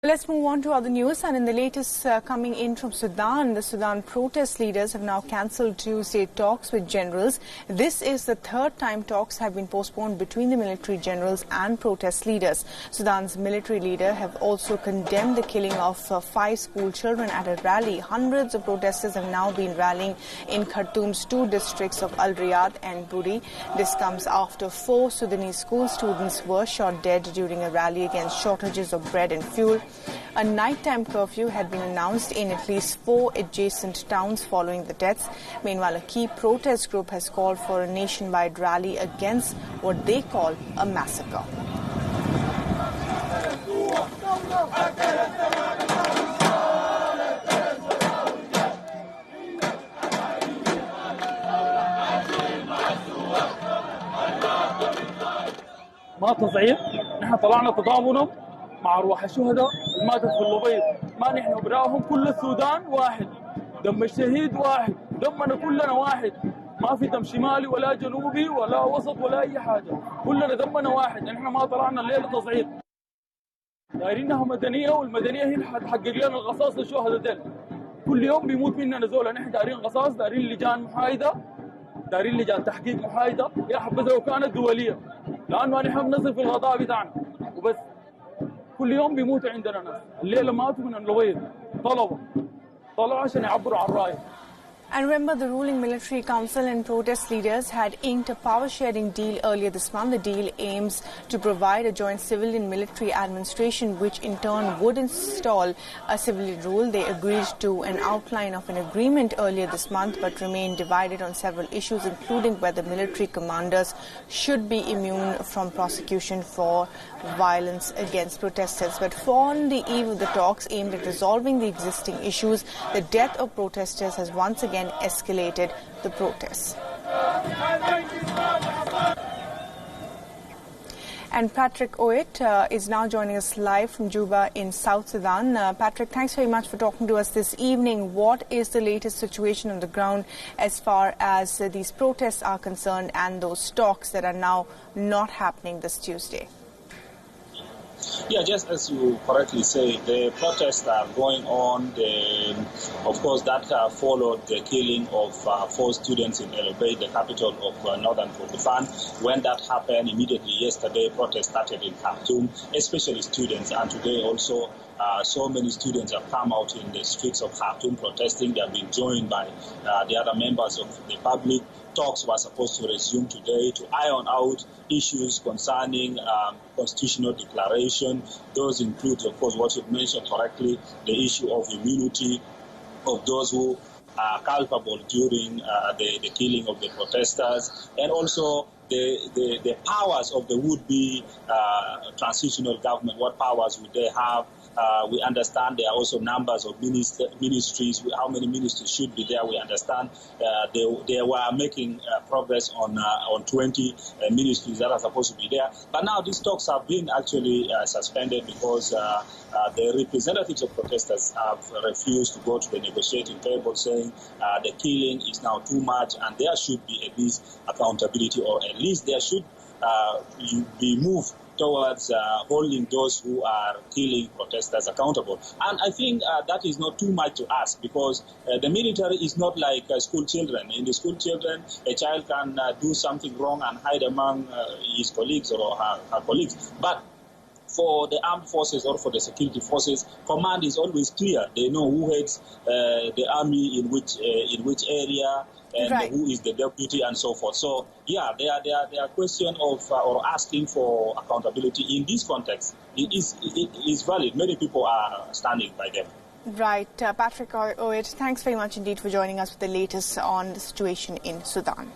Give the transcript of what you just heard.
Let's move on to other news, and in the latest coming in from Sudan, the Sudan protest leaders have now cancelled Tuesday talks with generals. This is the third time talks have been postponed between the military generals and protest leaders. Sudan's military leader have also condemned the killing of 5 school children at a rally. Hundreds of protesters have now been rallying in Khartoum's 2 districts of Al Riyadh and Buri. This comes after 4 Sudanese school students were shot dead during a rally against shortages of bread and fuel. A nighttime curfew had been announced in at least 4 adjacent towns following the deaths. Meanwhile, a key protest group has called for a nationwide rally against what they call a massacre. ما تصعيد، نحن طلعنا تضامنا مع أرواح الشهداء اللي ماتت في اللبيض، ما نحن أبنائهم، كل السودان واحد، دم الشهيد واحد، دمنا كلنا واحد، ما في دم شمالي ولا جنوبي ولا وسط ولا أي حاجة، كلنا دمنا واحد، نحن ما طلعنا الليلة تصعيد. دايرينها مدنية، والمدنية هي اللي حتحقق لنا القصاص للشهداء دول. كل يوم بيموت مننا زول، نحن دايرين قصاص، دايرين لجان محايدة، دايرين لجان تحقيق محايدة، يا حبذا لو كانت دولية، لأنه نحن بنصل في الغطاء بتاعنا وبس. كل يوم بيموتوا عندنا ناس، الليلة ماتوا من اللويض، طلعوا عشان يعبروا عن الرأي. And remember, the ruling military council and protest leaders had inked a power-sharing deal earlier this month. The deal aims to provide a joint civilian-military administration, which in turn would install a civilian rule. They agreed to an outline of an agreement earlier this month, but remain divided on several issues, including whether military commanders should be immune from prosecution for violence against protesters. But on the eve of the talks aimed at resolving the existing issues, the death of protesters has once again escalated the protests. And Patrick Oit is now joining us live from Juba in South Sudan. Patrick, thanks very much for talking to us this evening. What is the latest situation on the ground as far as these protests are concerned and those talks that are now not happening this Tuesday? Yeah, just as you correctly say, the protests are going on. Of course, that followed the killing of 4 students in El Obeid, the capital of northern Kordofan. When that happened, immediately yesterday, protests started in Khartoum, especially students. And today also, so many students have come out in the streets of Khartoum protesting. They have been joined by the other members of the public. Talks were supposed to resume today to iron out issues concerning constitutional declaration. Those include, of course, what you mentioned correctly, the issue of immunity of those who are culpable during the killing of the protesters, and also the powers of the would-be transitional government. What powers would they have? We understand there are also numbers of ministries. How many ministries should be there? We understand they were making progress on 20 ministries that are supposed to be there. But now these talks have been actually suspended because the representatives of protesters have refused to go to the negotiating table, saying the killing is now too much and there should be at least accountability, or at least there should be moved towards holding those who are killing protesters accountable. And I think that is not too much to ask, because the military is not like school children. In the school children, a child can do something wrong and hide among his colleagues or her colleagues. But for the armed forces or for the security forces, command is always clear. They know who heads the army in which area, and right, who is the deputy and so forth. So, yeah, they are question of or asking for accountability in this context. It is valid. Many people are standing by them. Right. Patrick Oit, thanks very much indeed for joining us with the latest on the situation in Sudan.